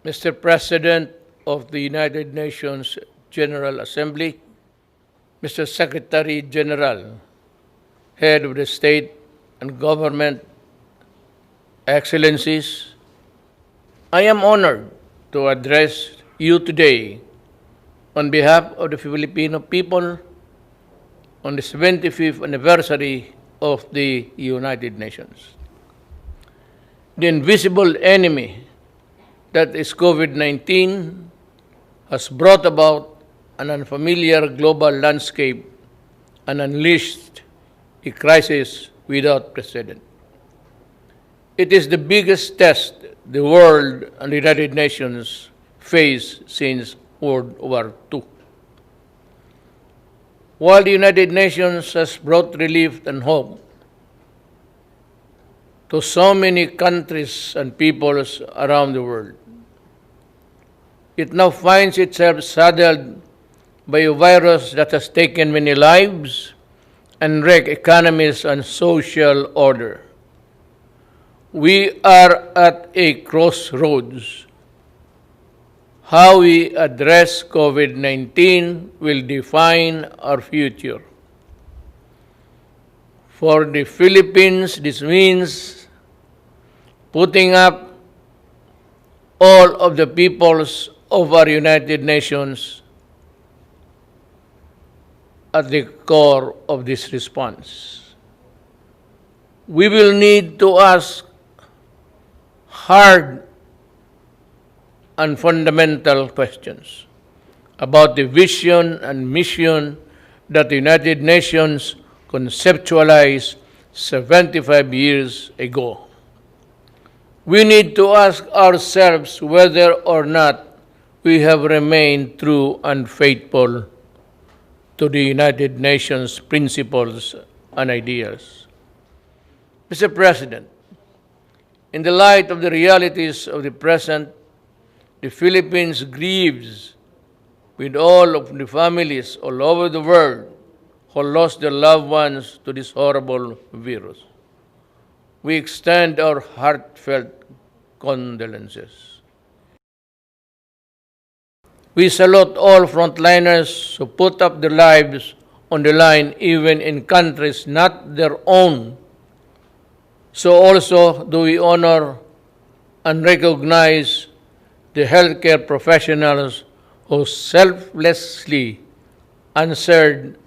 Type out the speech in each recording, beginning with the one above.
Mr. President of the United Nations General Assembly, Mr. Secretary General, Head of the State and Government, Excellencies, I am honored to address you today on behalf of the Filipino people on the 75th anniversary of the United Nations. The invisible enemy that is COVID-19 has brought about an unfamiliar global landscape and unleashed a crisis without precedent. It is the biggest test the world and the United Nations face since World War II. While the United Nations has brought relief and hope to so many countries and peoples around the world, it now finds itself saddled by a virus that has taken many lives and wrecked economies and social order. We are at a crossroads. How we address COVID-19 will define our future. For the Philippines, this means putting up all of the peoples of our United Nations at the core of this response. We will need to ask hard and fundamental questions about the vision and mission that the United Nations conceptualized 75 years ago. We need to ask ourselves whether or not we have remained true and faithful to the United Nations principles and ideals. Mr. President, in the light of the realities of the present, the Philippines grieves with all of the families all over the world who lost their loved ones to this horrible virus. We extend our heartfelt condolences. We salute all frontliners who put up their lives on the line even in countries not their own. So also do we honor and recognize the healthcare professionals who selflessly answered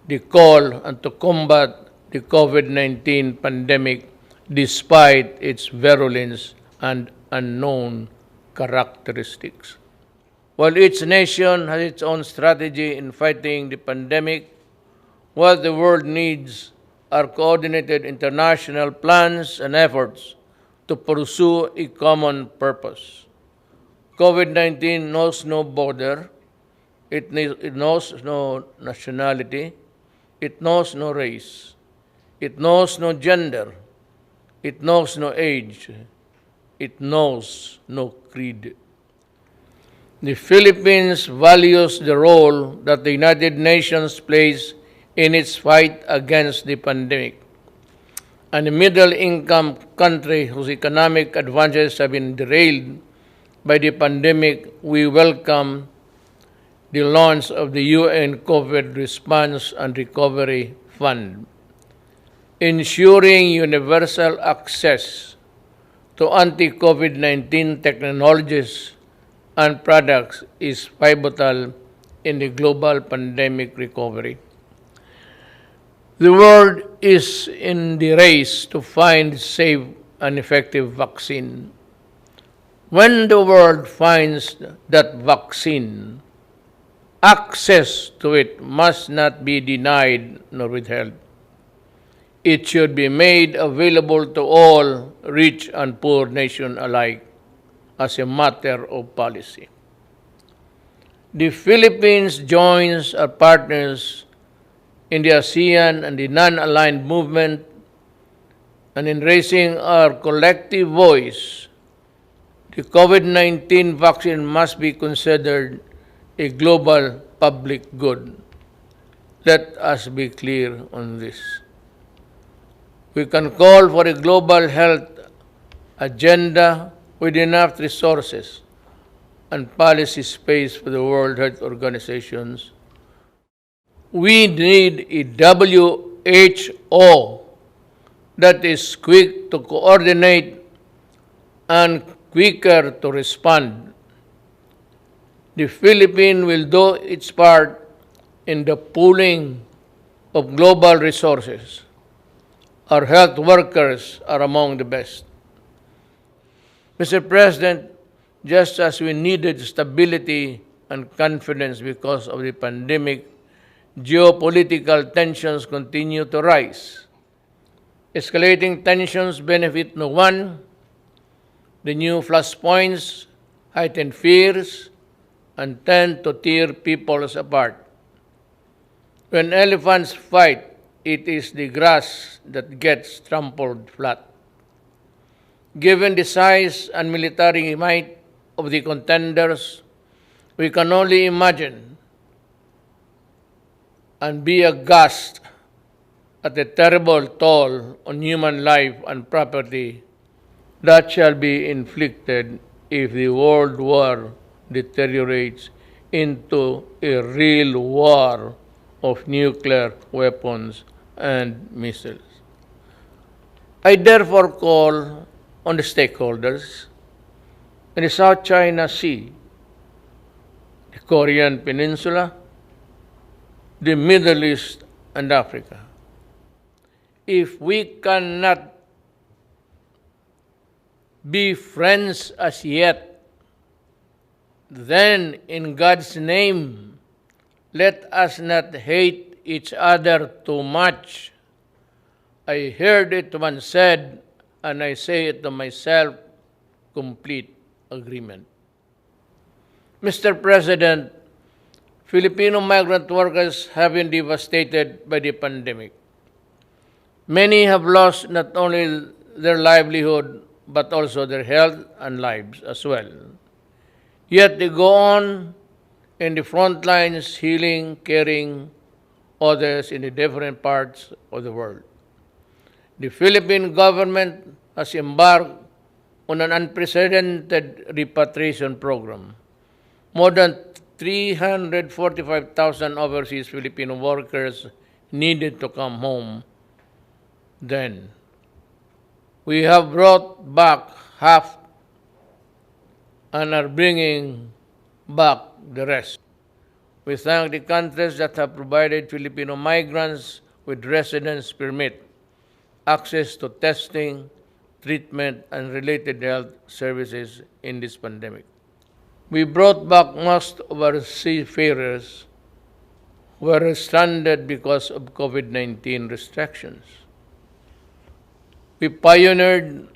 the call and to combat the COVID-19 pandemic despite its virulence and unknown characteristics. While each nation has its own strategy in fighting the pandemic, what the world needs are coordinated international plans and efforts to pursue a common purpose. COVID-19 knows no border, it knows no nationality, it knows no race, it knows no gender, it knows no age, it knows no creed. The Philippines values the role that the United Nations plays in its fight against the pandemic. And a middle-income country whose economic advances have been derailed by the pandemic, we welcome the launch of the UN COVID Response and Recovery Fund. Ensuring universal access to anti-COVID-19 technologies and products is pivotal in the global pandemic recovery. The world is in the race to find a safe and effective vaccine. When the world finds that vaccine, access to it must not be denied nor withheld. It should be made available to all, rich and poor nations alike, as a matter of policy. The Philippines joins our partners in the ASEAN and the non-aligned movement, and in raising our collective voice, the COVID-19 vaccine must be considered a global public good. Let us be clear on this. We can call for a global health agenda with enough resources, and policy space for the World Health Organizations. We need a WHO that is quick to coordinate and quicker to respond. The Philippines will do its part in the pooling of global resources. Our health workers are among the best. Mr. President, just as we needed stability and confidence because of the pandemic, geopolitical tensions continue to rise. Escalating tensions benefit no one. The new flashpoints heighten fears and tend to tear peoples apart. When elephants fight, it is the grass that gets trampled flat. Given the size and military might of the contenders, we can only imagine and be aghast at the terrible toll on human life and property that shall be inflicted if the world war deteriorates into a real war of nuclear weapons and missiles. I therefore call on the stakeholders in the South China Sea, the Korean Peninsula, the Middle East, and Africa. If we cannot be friends as yet, then in God's name, let us not hate each other too much. I heard it once said, and I say it to myself, complete agreement. Mr. President, Filipino migrant workers have been devastated by the pandemic. Many have lost not only their livelihood, but also their health and lives as well. Yet they go on in the front lines, healing, caring others in the different parts of the world. The Philippine government has embarked on an unprecedented repatriation program. More than 345,000 overseas Filipino workers needed to come home then. We have brought back half and are bringing back the rest. We thank the countries that have provided Filipino migrants with residence permit, access to testing, treatment, and related health services in this pandemic. We brought back most of our seafarers who were stranded because of COVID-19 restrictions. We pioneered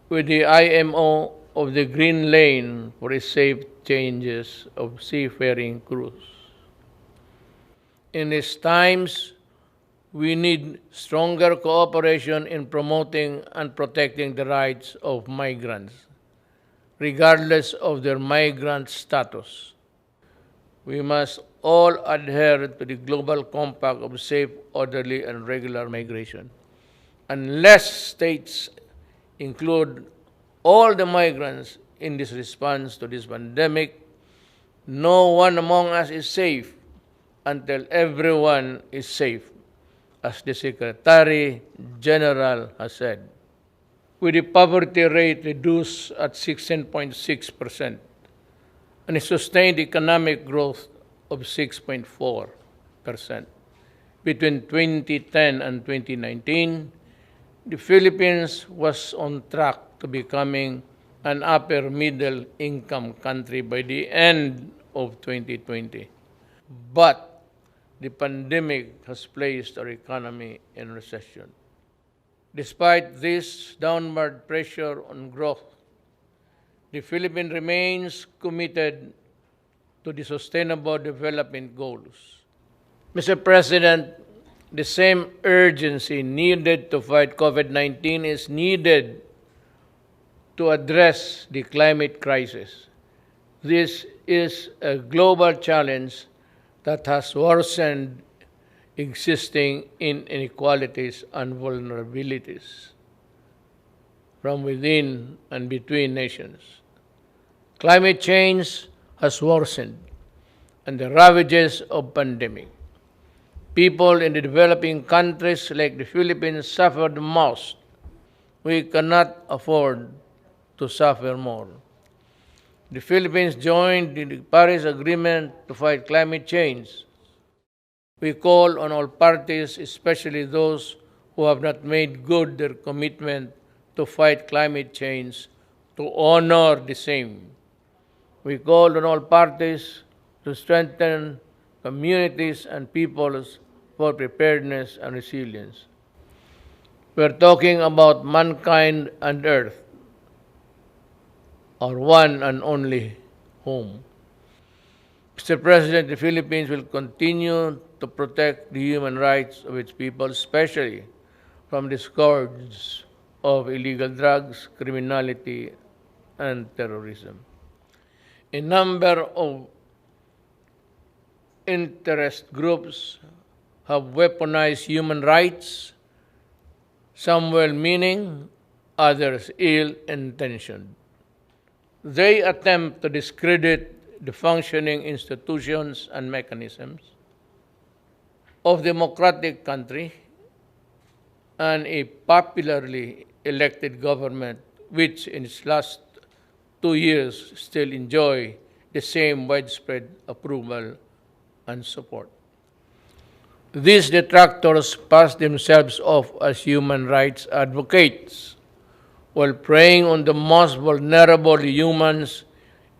with the IMO of the Green Lane for a safe changes of seafaring crews. In these times, we need stronger cooperation in promoting and protecting the rights of migrants, regardless of their migrant status. We must all adhere to the Global Compact of safe, orderly, and regular migration. Unless states include all the migrants in this response to this pandemic, no one among us is safe until everyone is safe, as the Secretary General has said. With the poverty rate reduced at 16.6% and a sustained economic growth of 6.4%. Between 2010 and 2019, the Philippines was on track to becoming an upper middle income country by the end of 2020. But the pandemic has placed our economy in recession. Despite this downward pressure on growth, the Philippines remains committed to the Sustainable Development Goals. Mr. President, the same urgency needed to fight COVID-19 is needed to address the climate crisis. This is a global challenge that has worsened existing inequalities and vulnerabilities from within and between nations. Climate change has worsened, and the ravages of pandemic. People in the developing countries like the Philippines suffer the most. We cannot afford to suffer more. The Philippines joined the Paris Agreement to fight climate change. We call on all parties, especially those who have not made good their commitment to fight climate change, to honor the same. We call on all parties to strengthen communities and peoples for preparedness and resilience. We're talking about mankind and Earth, our one and only home. Mr. President, the Philippines will continue to protect the human rights of its people, especially from the scourge of illegal drugs, criminality, and terrorism. A number of interest groups have weaponized human rights, some well-meaning, others ill-intentioned. They attempt to discredit the functioning institutions and mechanisms of democratic country and a popularly elected government which in its last 2 years still enjoy the same widespread approval and support. These detractors pass themselves off as human rights advocates while preying on the most vulnerable humans,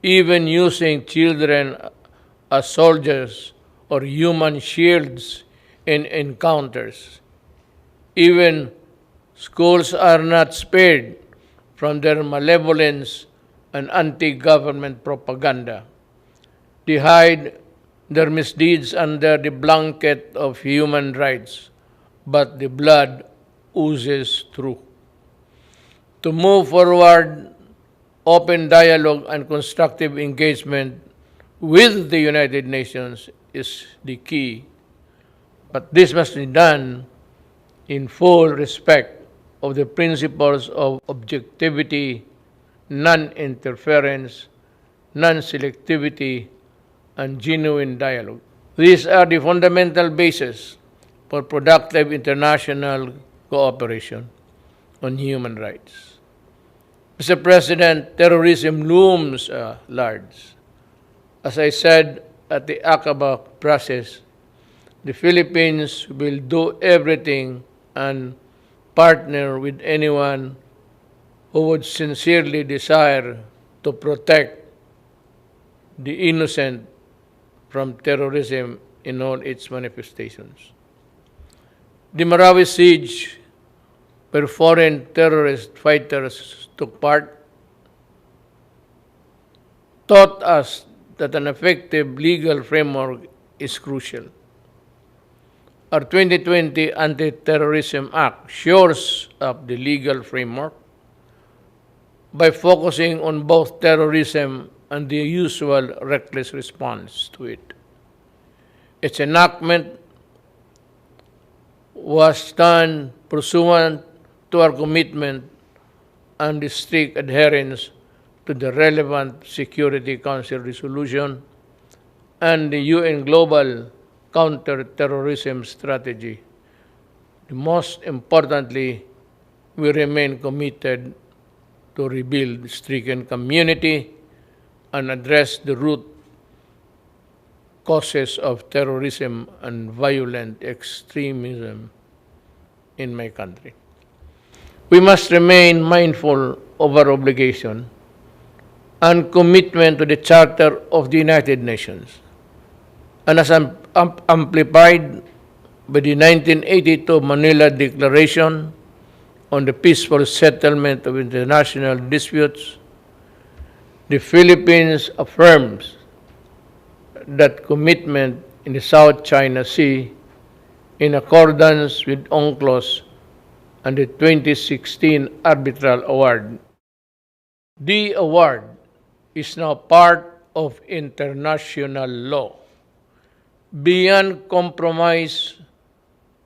even using children as soldiers or human shields in encounters. Even schools are not spared from their malevolence and anti-government propaganda. They hide their misdeeds under the blanket of human rights, but the blood oozes through. To move forward, open dialogue and constructive engagement with the United Nations is the key, but this must be done in full respect of the principles of objectivity, non-interference, non-selectivity, and genuine dialogue. These are the fundamental basis for productive international cooperation on human rights. Mr. President, terrorism looms large. As I said at the Aqaba process, the Philippines will do everything and partner with anyone who would sincerely desire to protect the innocent from terrorism in all its manifestations. The Marawi siege, where foreign terrorist fighters took part, taught us that an effective legal framework is crucial. Our 2020 Anti-Terrorism Act shores up the legal framework by focusing on both terrorism and the usual reckless response to it. Its enactment was done pursuant to our commitment and the strict adherence to the relevant Security Council resolution and the UN Global Counter-Terrorism Strategy. Most importantly, we remain committed to rebuild the stricken community and address the root causes of terrorism and violent extremism in my country. We must remain mindful of our obligation and commitment to the Charter of the United Nations, and as amplified by the 1982 Manila Declaration on the peaceful settlement of international disputes, the Philippines affirms that commitment in the South China Sea in accordance with UNCLOS and the 2016 Arbitral Award. The award is now part of international law, beyond compromise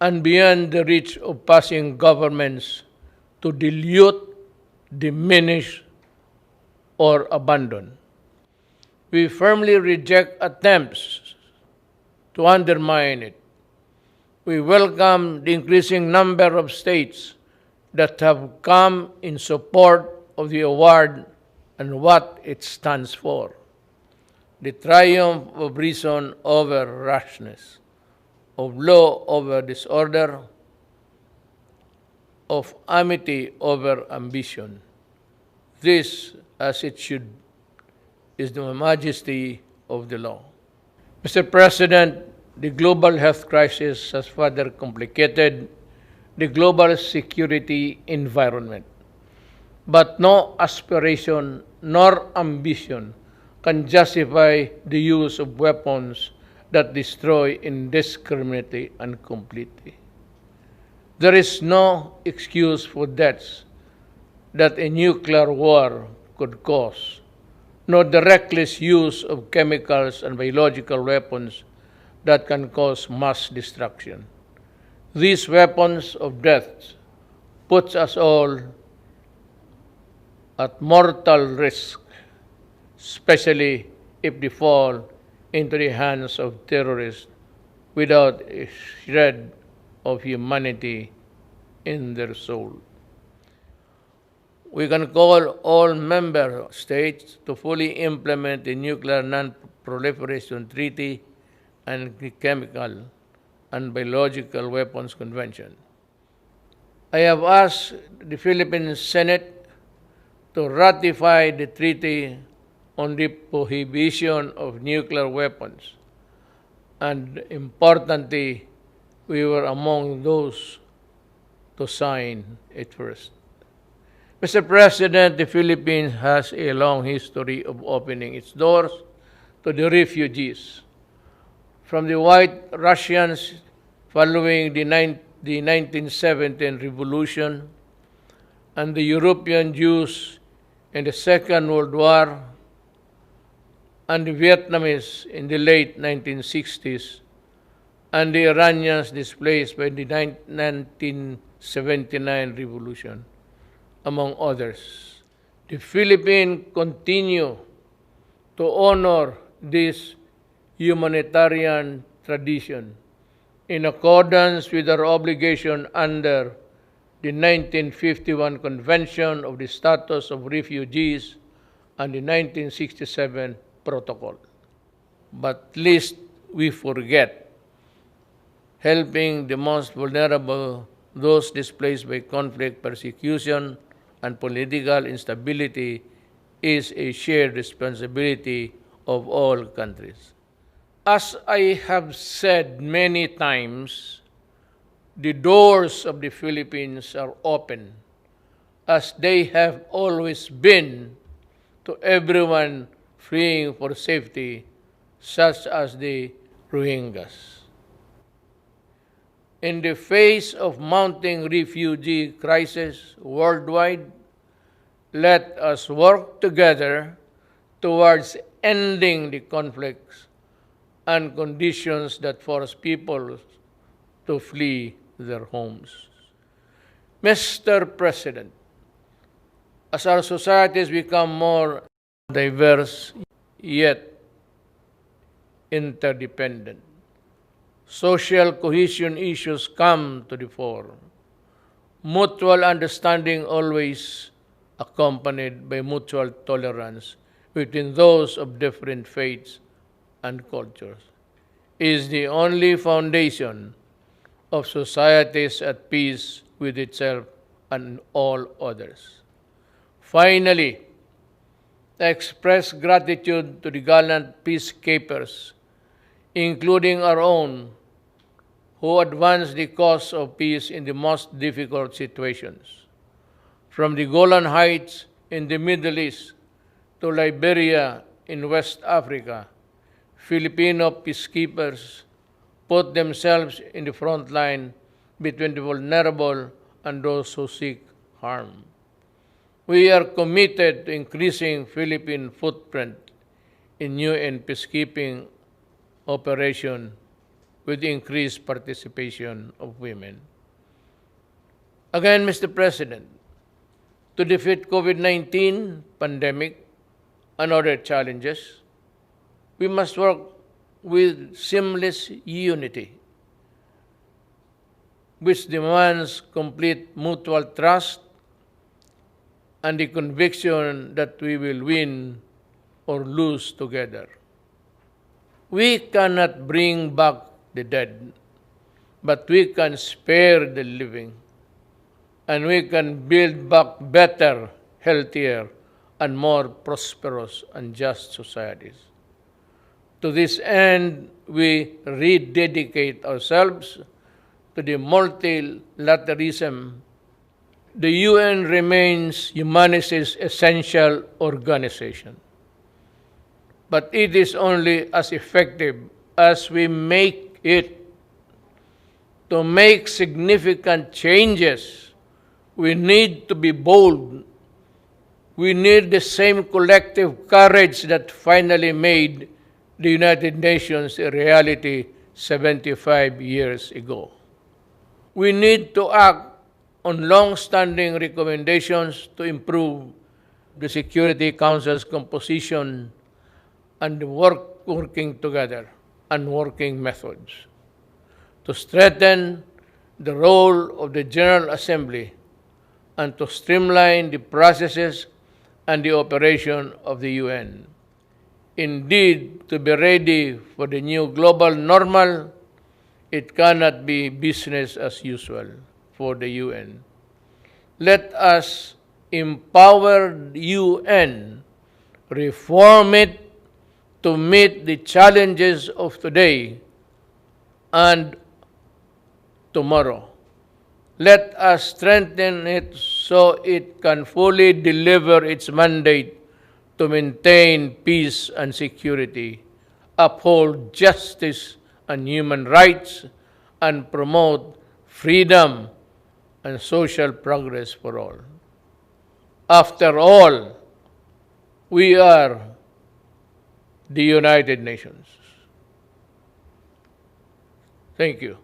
and beyond the reach of passing governments to dilute, diminish, or abandon. We firmly reject attempts to undermine it. We welcome the increasing number of states that have come in support of the award and what it stands for. The triumph of reason over rashness, of law over disorder, of amity over ambition. This, as it should, is the majesty of the law. Mr. President, the global health crisis has further complicated the global security environment. But no aspiration nor ambition can justify the use of weapons that destroy indiscriminately and completely. There is no excuse for deaths that a nuclear war could cause, nor the reckless use of chemicals and biological weapons that can cause mass destruction. These weapons of death put us all at mortal risk, especially if they fall into the hands of terrorists without a shred of humanity in their soul. We can call all member states to fully implement the Nuclear Non-Proliferation Treaty and the Chemical and Biological Weapons Convention. I have asked the Philippine Senate to ratify the treaty on the prohibition of nuclear weapons, and importantly, we were among those to sign it first. Mr. President, the Philippines has a long history of opening its doors to the refugees. From the White Russians following the 1917 revolution and the European Jews in the Second World War and the Vietnamese in the late 1960s and the Iranians displaced by the 1979 revolution, among others. The Philippines continue to honor this humanitarian tradition in accordance with our obligation under the 1951 Convention of the Status of Refugees and the 1967 Protocol. But lest we forget, helping the most vulnerable, those displaced by conflict, persecution, and political instability is a shared responsibility of all countries. As I have said many times, the doors of the Philippines are open, as they have always been, to everyone fleeing for safety, such as the Rohingyas. In the face of mounting refugee crisis worldwide, let us work together towards ending the conflicts and conditions that force people to flee their homes. Mr. President, as our societies become more diverse yet interdependent, social cohesion issues come to the fore. Mutual understanding always accompanied by mutual tolerance between those of different faiths and cultures is the only foundation of societies at peace with itself and all others. Finally, I express gratitude to the gallant peacekeepers, including our own, who advance the cause of peace in the most difficult situations. From the Golan Heights in the Middle East to Liberia in West Africa, Filipino peacekeepers put themselves in the front line between the vulnerable and those who seek harm. We are committed to increasing Philippine footprint in UN peacekeeping operation with increased participation of women. Again, Mr. President, to defeat COVID-19 pandemic and other challenges, we must work with seamless unity, which demands complete mutual trust and the conviction that we will win or lose together. We cannot bring back the dead, but we can spare the living, and we can build back better, healthier, and more prosperous and just societies. To this end, we rededicate ourselves to the multilateralism. The UN remains humanity's essential organization, but it is only as effective as we make it. To make significant changes, we need to be bold. We need the same collective courage that finally made the United Nations a reality 75 years ago. We need to act on long-standing recommendations to improve the Security Council's composition and the working together and working methods, to strengthen the role of the General Assembly and to streamline the processes and the operation of the UN. Indeed, to be ready for the new global normal, it cannot be business as usual for the UN. Let us empower the UN, reform it to meet the challenges of today and tomorrow. Let us strengthen it so it can fully deliver its mandate to maintain peace and security, uphold justice and human rights, and promote freedom and social progress for all. After all, we are the United Nations. Thank you.